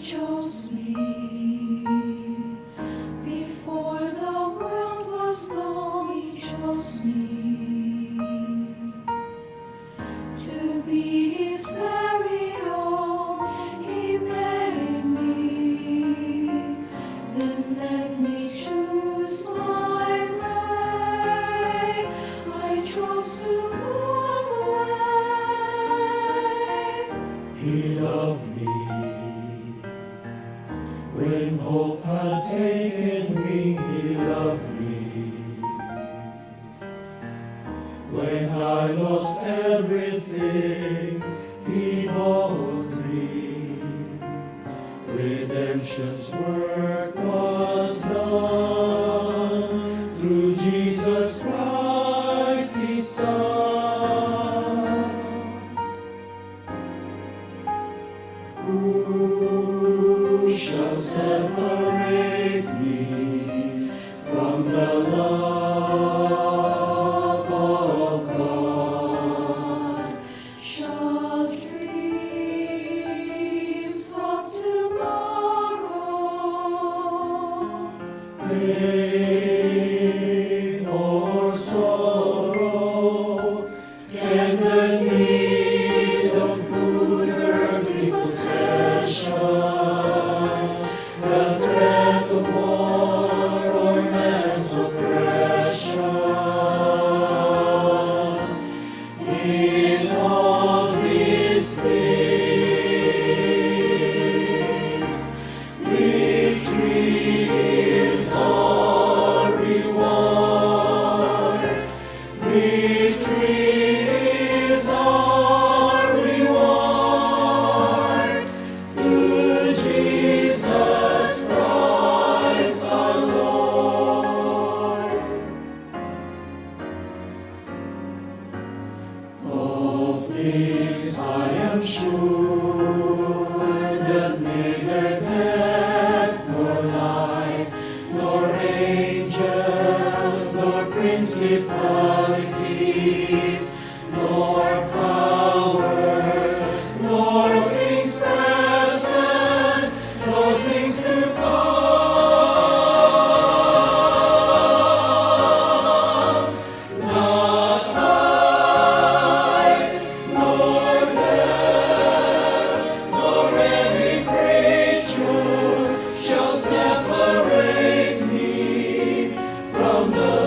chose me before the world was known. He chose me to be His very own. He made me, then let me choose my way. I chose to move away. He loved me when hope had taken me. He loved me when I lost everything. He bought me. Redemption's work was done through Jesus Christ, His Son. Who shall separate me from the love of God? Shall dreams of tomorrow, Pain or sorrow, can the need of food, earthly possessions, the threat of war or man's oppression, in all these things, victory is our reward. Victory is our reward through Jesus Christ our Lord. Of this I am sure, that neither death nor life, nor angels, nor principalities, nor powers, nor things present, nor things to come, not height, nor depth, nor any creature shall separate me from the